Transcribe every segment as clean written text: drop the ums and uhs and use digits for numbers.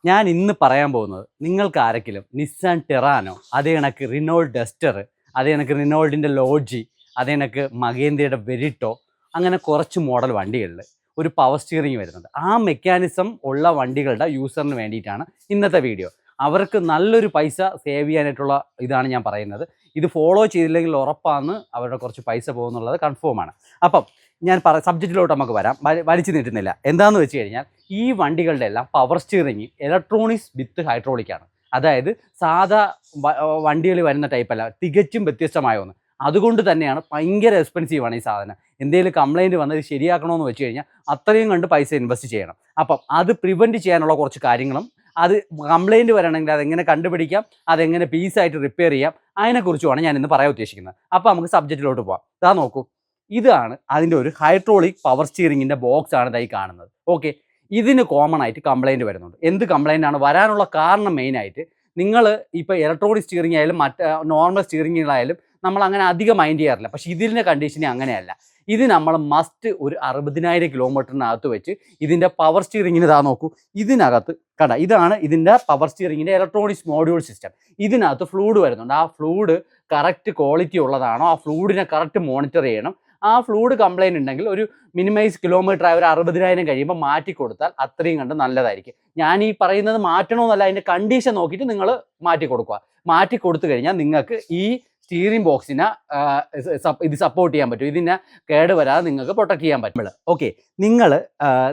ഞാൻ ഇന്ന് പറയാൻ പോകുന്നത് നിങ്ങൾക്ക് ആരെങ്കിലും നിസ്സാൻ ടെറാനോ, അതേ കണക്ക് റിനോൾഡ് ഡസ്റ്റർ, അതേ കണക്ക് റിനോൾഡിൻ്റെ ലോഡ്ജി, അതേ കണക്ക് മഹേന്ദ്രയുടെ വെരിട്ടോ, അങ്ങനെ കുറച്ച് മോഡൽ വണ്ടികളിൽ ഒരു പവർ സ്റ്റിയറിംഗ് വരുന്നുണ്ട്. ആ മെക്കാനിസം ഉള്ള വണ്ടികളുടെ യൂസറിന് വേണ്ടിയിട്ടാണ് ഇന്നത്തെ വീഡിയോ. അവർക്ക് നല്ലൊരു പൈസ സേവ് ചെയ്യാനായിട്ടുള്ള ഇതാണ് ഞാൻ പറയുന്നത്. ഇത് ഫോളോ ചെയ്തില്ലെങ്കിൽ ഉറപ്പാണ് അവരുടെ കുറച്ച് പൈസ പോകുന്നുള്ളത് കൺഫേമാണ്. അപ്പം ഞാൻ സബ്ജക്റ്റിലോട്ട് നമുക്ക് വരാം, വലിച്ചു നീട്ടുന്നില്ല. എന്താണെന്ന് വെച്ച് കഴിഞ്ഞാൽ ഈ വണ്ടികളുടെ എല്ലാം പവർ സ്റ്റിയറിംഗ് ഇലക്ട്രോണിക്സ് വിത്ത് ഹൈഡ്രോളിക്കാണ്. അതായത് സാധാ വണ്ടികൾ വരുന്ന ടൈപ്പല്ല, തികച്ചും വ്യത്യസ്തമായ ഒന്ന്. അതുകൊണ്ട് തന്നെയാണ് ഭയങ്കര എക്സ്പെൻസീവാണ് ഈ സാധനം. എന്തെങ്കിലും കംപ്ലയിൻറ്റ് വന്നത് ശരിയാക്കണമെന്ന് വെച്ച് കഴിഞ്ഞാൽ അത്രയും കണ്ട് പൈസ ഇൻവെസ്റ്റ് ചെയ്യണം. അപ്പം അത് പ്രിവെൻറ്റ് ചെയ്യാനുള്ള കുറച്ച് കാര്യങ്ങളും, അത് കംപ്ലയിൻറ്റ് വരണമെങ്കിൽ അതെങ്ങനെ കണ്ടുപിടിക്കാം, അതെങ്ങനെ പീസായിട്ട് റിപ്പയർ ചെയ്യാം, അതിനെക്കുറിച്ചുമാണ് ഞാൻ ഇന്ന് പറയാൻ ഉദ്ദേശിക്കുന്നത്. അപ്പോൾ നമുക്ക് സബ്ജക്റ്റിലോട്ട് പോകാം. ഇതാ നോക്കൂ, ഇതാണ് അതിൻ്റെ ഒരു ഹൈഡ്രോളിക് പവർ സ്റ്റിയറിങ്ങിൻ്റെ ബോക്സ് ആണ് ഇതായി കാണുന്നത്. ഓക്കെ, ഇതിന് കോമൺ ആയിട്ട് കംപ്ലയിൻറ്റ് വരുന്നുണ്ട്. എന്ത് കംപ്ലയിൻ്റ് ആണ് വരാനുള്ള കാരണം? മെയിനായിട്ട് നിങ്ങൾ ഇപ്പോൾ ഇലക്ട്രോണിക് സ്റ്റിയറിംഗ് ആയാലും നോർമൽ സ്റ്റിയറിങ്ങുകളായാലും നമ്മൾ അങ്ങനെ അധികം മൈൻഡ് ചെയ്യാറില്ല. പക്ഷേ ഇതിൻ്റെ കണ്ടീഷനെ അങ്ങനെയല്ല. ഇത് നമ്മൾ മസ്റ്റ് ഒരു 60,000 കിലോമീറ്ററിനകത്ത് വെച്ച് ഇതിൻ്റെ പവർ സ്റ്റിയറിങ്ങിന് ഇതാ നോക്കൂ, ഇതിനകത്ത് കണ്ട, ഇതാണ് ഇതിൻ്റെ പവർ സ്റ്റിയറിങ്ങിൻ്റെ ഇലക്ട്രോണിക്സ് മോഡ്യൂൾ സിസ്റ്റം. ഇതിനകത്ത് ഫ്ലൂയിഡ് വരുന്നുണ്ട്. ആ ഫ്ലൂയിഡ് കറക്റ്റ് ക്വാളിറ്റി ഉള്ളതാണോ, ആ ഫ്ലൂയിഡിനെ കറക്റ്റ് മോണിറ്റർ ചെയ്യണം. ആ ഫ്ലൂയിഡ് കംപ്ലയിൻ്റ് ഉണ്ടെങ്കിൽ ഒരു മിനിമൈസ് കിലോമീറ്റർ ആയ ഒരു 60,000 കഴിയുമ്പോൾ മാറ്റി കൊടുത്താൽ അത്രയും കണ്ട് നല്ലതായിരിക്കും. ഞാൻ ഈ പറയുന്നത് മാറ്റണമെന്നല്ല, അതിൻ്റെ കണ്ടീഷൻ നോക്കിയിട്ട് നിങ്ങൾ മാറ്റി കൊടുക്കുക. മാറ്റി കൊടുത്തു കഴിഞ്ഞാൽ നിങ്ങൾക്ക് ഈ സ്റ്റീറിംഗ് ബോക്സിനെ ഇത് സപ്പോർട്ട് ചെയ്യാൻ പറ്റും. ഇതിനെ കേടുവരാതെ നിങ്ങൾക്ക് പ്രൊട്ടക്ട് ചെയ്യാൻ പറ്റും. ഓക്കെ,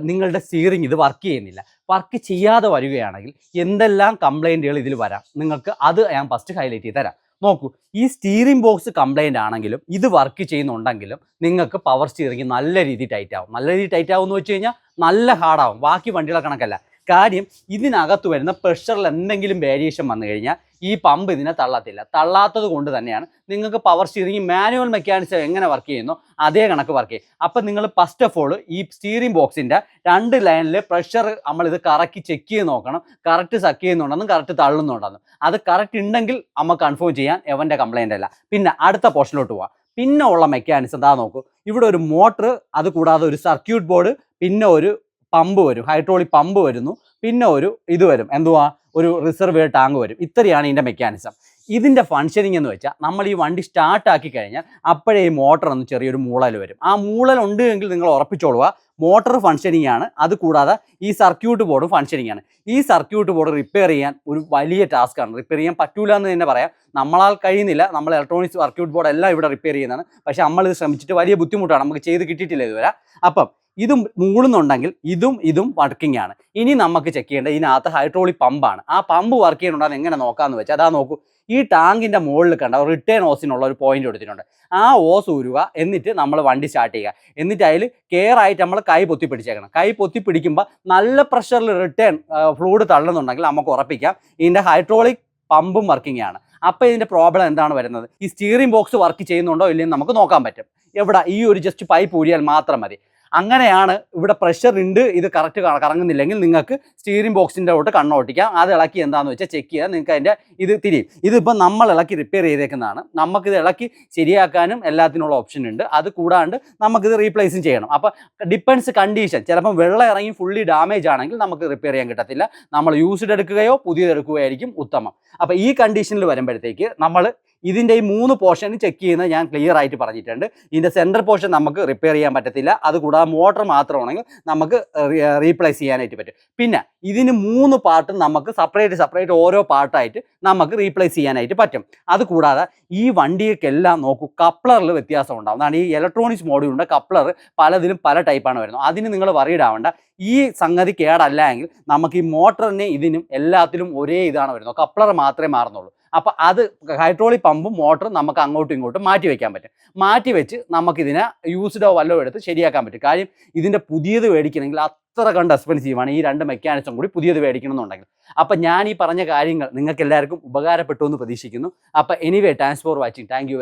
നിങ്ങളുടെ സ്റ്റീറിംഗ് ഇത് വർക്ക് ചെയ്യുന്നില്ല, വർക്ക് ചെയ്യാതെ വരികയാണെങ്കിൽ എന്തെല്ലാം കംപ്ലയിൻറ്റുകൾ ഇതിൽ വരാം, നിങ്ങൾക്ക് അത് ഞാൻ ഫസ്റ്റ് ഹൈലൈറ്റ് ചെയ്ത് തരാം. നോക്കൂ, ഈ സ്റ്റീറിംഗ് ബോക്സ് കംപ്ലയിൻ്റ് ആണെങ്കിലും ഇത് വർക്ക് ചെയ്യുന്നുണ്ടെങ്കിലും നിങ്ങൾക്ക് പവർ സ്റ്റിയറിംഗ് നല്ല രീതിയിൽ ടൈറ്റ് ആവും. നല്ല രീതിയിൽ ടൈറ്റ് ആവും എന്ന് വെച്ച് കഴിഞ്ഞാൽ നല്ല ഹാർഡാവും. ബാക്കി വണ്ടികളെ കണക്കല്ല. കാര്യം ഇതിനകത്ത് വരുന്ന പ്രഷറിൽ എന്തെങ്കിലും വേരിയേഷൻ വന്നു കഴിഞ്ഞാൽ ഈ പമ്പ് ഇതിനെ തള്ളാത്തത് കൊണ്ട് തന്നെയാണ് നിങ്ങൾക്ക് പവർ സ്റ്റിയറിംഗ് മാനുവൽ മെക്കാനിസം എങ്ങനെ വർക്ക് ചെയ്യുന്നു അതേ കണക്ക് വർക്ക് ചെയ്യും. അപ്പം നിങ്ങൾ ഫസ്റ്റ് ഓഫ് ഓൾ ഈ സ്റ്റീറിംഗ് ബോക്സിൻ്റെ 2 ലൈനിൽ പ്രഷർ നമ്മളിത് കറക്റ്റ് ചെക്ക് ചെയ്ത് നോക്കണം. കറക്റ്റ് സക്ക് ചെയ്യുന്നുണ്ടെന്നും കറക്റ്റ് തള്ളുന്നുണ്ടെന്നും. അത് കറക്റ്റ് ഉണ്ടെങ്കിൽ നമുക്ക് കൺഫേം ചെയ്യാൻ എവൻ്റെ കംപ്ലയിൻ്റ് അല്ല. പിന്നെ അടുത്ത പോർഷനിലോട്ട് പോവാം. പിന്നെ ഉള്ള മെക്കാനിസം ഇതാ നോക്കൂ, ഇവിടെ ഒരു മോട്ടർ, അത് കൂടാതെ ഒരു സർക്യൂട്ട് ബോർഡ്, പിന്നെ ഒരു പമ്പ് വരും, ഹൈഡ്രോളിക് പമ്പ് വരുന്നു, പിന്നെ ഒരു ഇത് വരും, എന്തുവാ, ഒരു റിസർവെയർ ടാങ്ക് വരും. ഇത്രയാണ് ഇതിൻ്റെ മെക്കാനിസം. ഇതിൻ്റെ ഫങ്ഷനിങ് എന്ന് വെച്ചാൽ നമ്മൾ ഈ വണ്ടി സ്റ്റാർട്ടാക്കി കഴിഞ്ഞാൽ അപ്പോഴേ ഈ മോട്ടർ ഒന്ന് ചെറിയൊരു മൂളൽ വരും. ആ മൂളൽ ഉണ്ട് എങ്കിൽ നിങ്ങൾ ഉറപ്പിച്ചോളുക മോട്ടർ ഫങ്ഷനിങ് ആണ്. അത് കൂടാതെ ഈ സർക്യൂട്ട് ബോർഡും ഫങ്ഷനിങ് ആണ്. ഈ സർക്യൂട്ട് ബോർഡ് റിപ്പയർ ചെയ്യാൻ ഒരു വലിയ ടാസ്ക്കാണ്. റിപ്പയർ ചെയ്യാൻ പറ്റൂല എന്ന് തന്നെ പറയാം. നമ്മളാൽ കഴിയുന്നില്ല. നമ്മൾ ഇലക്ട്രോണിക്സ് സർക്യൂട്ട് ബോർഡ് എല്ലാം ഇവിടെ റിപ്പയർ ചെയ്യുന്നതാണ്. പക്ഷേ നമ്മളിത് ശ്രമിച്ചിട്ട് വലിയ ബുദ്ധിമുട്ടാണ്, നമുക്ക് ചെയ്ത് കിട്ടിയിട്ടില്ല ഇതുവരെ. അപ്പം ഇതും മൂളുന്നുണ്ടെങ്കിൽ ഇതും വർക്കിംഗ് ആണ്. ഇനി നമുക്ക് ചെക്ക് ചെയ്യേണ്ടത് ഇതിനകത്ത് ഹൈഡ്രോളിക് പമ്പാണ്. ആ പമ്പ് വർക്ക് ചെയ്യുന്നുണ്ടോ എങ്ങനെ നോക്കാമെന്ന് വെച്ചാൽ അതാ നോക്കൂ, ഈ ടാങ്കിൻ്റെ മുകളിൽ കണ്ട റിട്ടേൺ ഓസിനുള്ള ഒരു പോയിന്റ് കൊടുത്തിട്ടുണ്ട്. ആ ഓസ് ഊരുക, എന്നിട്ട് നമ്മൾ വണ്ടി സ്റ്റാർട്ട് ചെയ്യുക. എന്നിട്ട് അതിൽ കെയർ ആയിട്ട് നമ്മൾ കൈ പൊത്തി പിടിച്ചേക്കണം. കൈ പൊത്തി പിടിക്കുമ്പോൾ നല്ല പ്രഷറിൽ റിട്ടേൺ ഫ്ലൂയിഡ് തള്ളുന്നുണ്ടെങ്കിൽ നമുക്ക് ഉറപ്പിക്കാം ഇതിൻ്റെ ഹൈഡ്രോളിക് പമ്പും വർക്കിംഗ് ആണ്. അപ്പോൾ ഇതിൻ്റെ പ്രോബ്ലം എന്താണ് വരുന്നത്, ഈ സ്റ്റീറിംഗ് ബോക്സ് വർക്ക് ചെയ്യുന്നുണ്ടോ ഇല്ലെന്ന് നമുക്ക് നോക്കാൻ പറ്റും. എവിടെ, ഈ ഒരു ജസ്റ്റ് പൈപ്പ് ഊരിയാൽ മാത്രം മതി. അങ്ങനെയാണ്. ഇവിടെ പ്രഷർ ഉണ്ട്, ഇത് കറക്റ്റ് കറങ്ങുന്നില്ലെങ്കിൽ നിങ്ങൾക്ക് സ്റ്റീറിംഗ് ബോക്സിൻ്റെ തൊട്ട് കണ്ണോട്ടിക്കാം. അത് ഇളക്കി എന്താണെന്ന് വെച്ചാൽ ചെക്ക് ചെയ്യാൻ നിങ്ങൾക്ക് അതിൻ്റെ ഇത് തിരിയും. ഇതിപ്പോൾ നമ്മൾ ഇളക്കി റിപ്പയർ ചെയ്തേക്കുന്നതാണ്. നമുക്കിത് ഇളക്കി ശരിയാക്കാനും എല്ലാത്തിനുള്ള ഓപ്ഷൻ ഉണ്ട്. അത് കൂടാണ്ട് നമുക്കിത് റീപ്ലേസും ചെയ്യണം. അപ്പോൾ ഡിപ്പെൻസ് കണ്ടീഷൻ. ചിലപ്പം വെള്ളം ഇറങ്ങി ഫുള്ളി ഡാമേജ് ആണെങ്കിൽ നമുക്ക് റിപ്പയർ ചെയ്യാൻ കിട്ടത്തില്ല. നമ്മൾ യൂസ്ഡ് എടുക്കുകയോ പുതിയത് എടുക്കുകയോ ആയിരിക്കും ഉത്തമം. അപ്പോൾ ഈ കണ്ടീഷനിൽ വരുമ്പോഴത്തേക്ക് നമ്മൾ ഇതിൻ്റെ ഈ 3 പോർഷൻ ചെക്ക് ചെയ്യുന്നത് ഞാൻ ക്ലിയർ ആയിട്ട് പറഞ്ഞിട്ടുണ്ട്. ഇതിൻ്റെ സെൻറ്റർ പോർഷൻ നമുക്ക് റിപ്പയർ ചെയ്യാൻ പറ്റത്തില്ല. അതുകൂടാതെ മോട്ടർ മാത്രമാണെങ്കിൽ നമുക്ക് റീപ്ലേസ് ചെയ്യാനായിട്ട് പറ്റും. പിന്നെ ഇതിന് 3 പാർട്ടും നമുക്ക് സെപ്പറേറ്റ് ഓരോ പാർട്ടായിട്ട് നമുക്ക് റീപ്ലേസ് ചെയ്യാനായിട്ട് പറ്റും. അതുകൂടാതെ ഈ വണ്ടിയൊക്കെല്ലാം നോക്കൂ, കപ്ലറിൽ വ്യത്യാസം ഉണ്ടാവും. അതാണ് ഈ ഇലക്ട്രോണിക്സ് മോഡ്യൂളിൻ്റെ കപ്ലർ പലതിലും പല ടൈപ്പാണ് വരുന്നത്. അതിന് നിങ്ങൾ വറീഡ് ആവേണ്ട. ഈ സംഗതി കേടല്ല എങ്കിൽ നമുക്ക് ഈ മോട്ടറിന് ഇതിനും എല്ലാത്തിലും ഒരേ ഇതാണ് വരുന്നത്, കപ്ലർ മാത്രമേ മാറുന്നുള്ളൂ. അപ്പോൾ അത് ഹൈഡ്രോളിക് പമ്പും മോട്ടറും നമുക്ക് അങ്ങോട്ടും ഇങ്ങോട്ടും മാറ്റി വയ്ക്കാൻ പറ്റും. മാറ്റി വെച്ച് നമുക്കിതിനെ യൂസ്ഡോ വല്ലതും എടുത്ത് ശരിയാക്കാൻ പറ്റും. കാര്യം ഇതിൻ്റെ പുതിയത് മേടിക്കണമെങ്കിൽ അത്ര കണ്ട് എക്സ്പെൻസീവാണ്. ഈ 2 മെക്കാനിസം കൂടി പുതിയത് മേടിക്കണമെന്നുണ്ടെങ്കിൽ. അപ്പം ഞാൻ ഈ പറഞ്ഞ കാര്യങ്ങൾ നിങ്ങൾക്ക് എല്ലാവർക്കും ഉപകാരപ്പെട്ടു എന്ന് പ്രതീക്ഷിക്കുന്നു. അപ്പോൾ anyway, thanks for watching. Thank you.